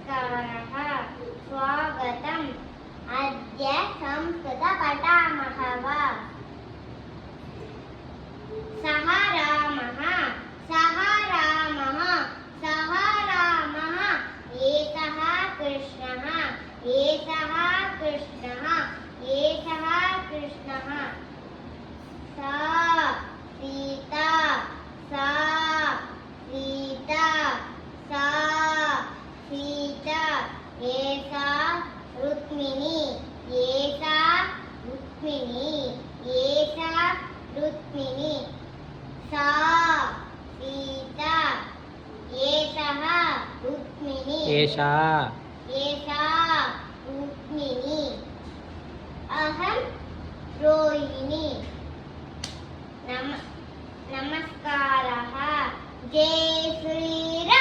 नमस्कारः स्वागतम् अद्य संस्कृत पठामः वा सः रामः सः रामः सः रामः एषः कृष्णः एषः कृष्णः एषः कृष्णः सा सीता सा सीता सा सीता एषा रुक्मिणी एषा रुक्मिणी एषा रुक्मिणी सा सीता एषः रुक्मिणी एषा एषा रुक्मिणी अहं रोहिणी नमस्कारः जय श्रीराम।